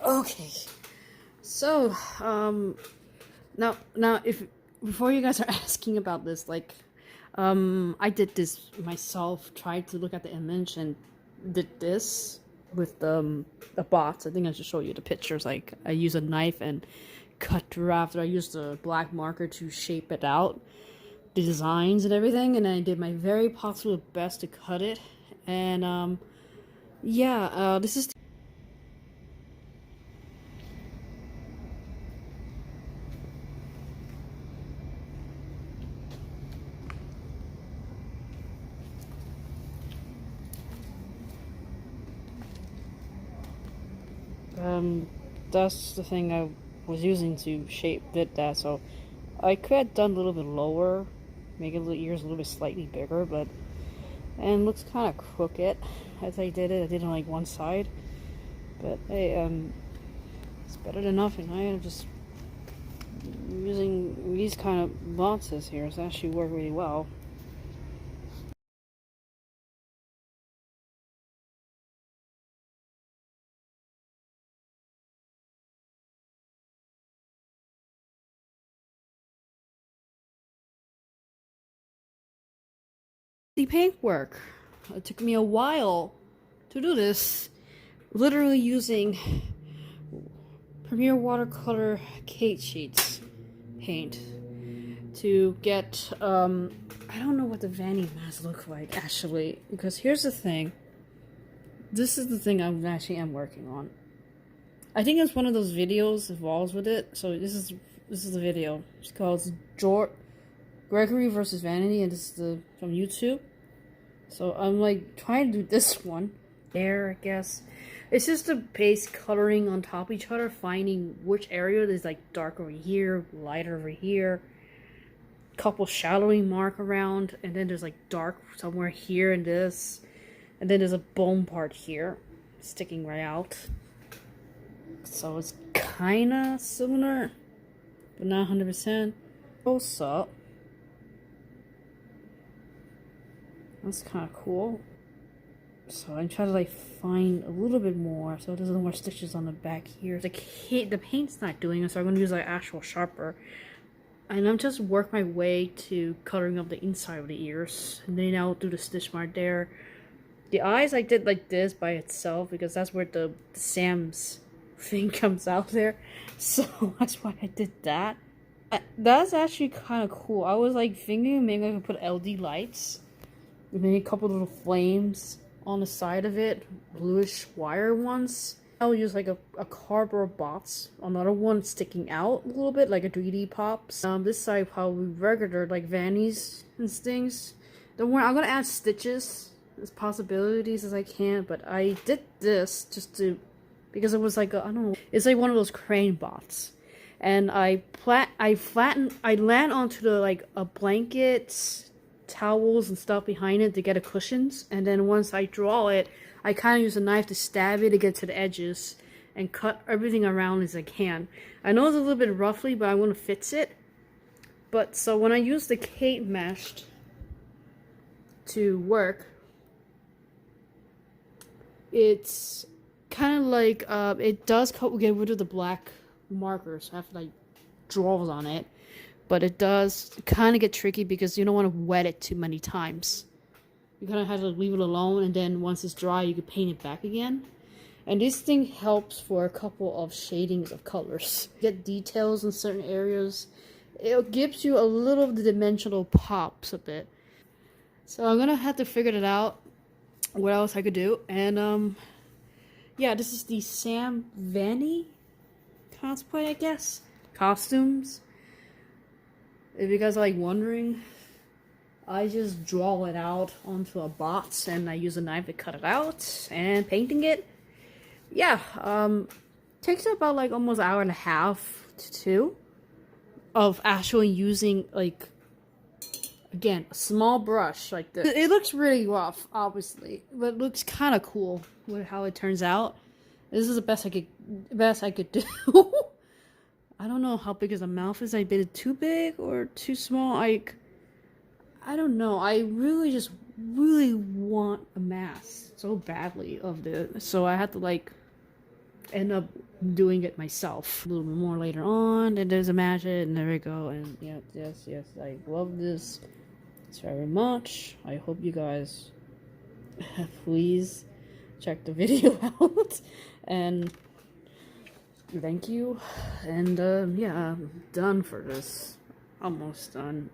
Okay, so now if before you guys are asking about this, like, I did this myself. Tried to look at the image and did this with the bots. I think I should show you the pictures. Like, I use a knife and cut through after I used the black marker to shape it out, the designs and everything, and I did my very possible best to cut it. And yeah, this is. That's the thing I was using to shape that, so I could have done a little bit lower, make the ears a little bit slightly bigger, but, and looks kind of crooked as I did it on like one side, but hey, it's better than nothing. I am just using these kind of boxes here, it's actually worked really well. The paintwork. It took me a while to do this, literally using Premier Watercolor Kate Sheets paint to get, I don't know what the Vanny mask look like actually, because here's the thing. This is the thing I actually am working on. I think it's one of those videos evolves with it. So this is the video. It's called Gregory V.s Vanny, and this is from YouTube. So I'm like trying to do this one. There, I guess. It's just the base coloring on top of each other, finding which area is like dark over here, lighter over here. Couple shadowing mark around, and then there's like dark somewhere here in this, and then there's a bone part here sticking right out. So it's kind of similar, but not 100%. Close up. That's kind of cool. So I'm trying to like find a little bit more, so there's no more stitches on the back here. The paint's not doing it, so I'm gonna use like actual sharper. And I'm just work my way to coloring up the inside of the ears, and then I'll do the stitch mark there. The eyes I did like this by itself because that's where the Sam's thing comes out there, so that's why I did that. That's actually kind of cool. I was like thinking maybe I could put LED lights, maybe a couple little flames on the side of it, bluish wire ones. I'll use like a cardboard box, another one sticking out a little bit like a 3D pops. This side probably regular like Vanny's and things. Don't worry, I'm gonna add stitches as possibilities as I can, but I did this just to, because it was like I don't know, it's like one of those crane bots, and I land onto the like a blanket, towels and stuff behind it to get the cushions, and then once I draw it, I kind of use a knife to stab it to get to the edges and cut everything around as I can. I know it's a little bit roughly, but I want to fix it. But so when I use the Kate mesh to work, it's kind of like it does get rid of the black markers. I have to like draws on it, but it does kind of get tricky because you don't want to wet it too many times. You kind of have to leave it alone, and then once it's dry, you can paint it back again. And this thing helps for a couple of shadings of colors. Get details in certain areas. It gives you a little of the dimensional pops a bit. So I'm gonna have to figure it out. What else I could do? And yeah, this is the Sans-Vanny cosplay, I guess. Costumes. If you guys are like wondering, I just draw it out onto a box and I use a knife to cut it out, and painting it, yeah, takes about like almost an hour and a half to 2 of actually using like, again, a small brush like this. It looks really rough, obviously, but it looks kind of cool with how it turns out. This is the best I could do. I don't know how big his mouth is. I made it too big or too small. I don't know. I really want a mask so badly of this, so I had to like end up doing it myself a little bit more later on. And there's a magic, and there we go. And yeah, yes, I love this very much. I hope you guys please check the video out, and thank you. And yeah, I'm done for this. Almost done.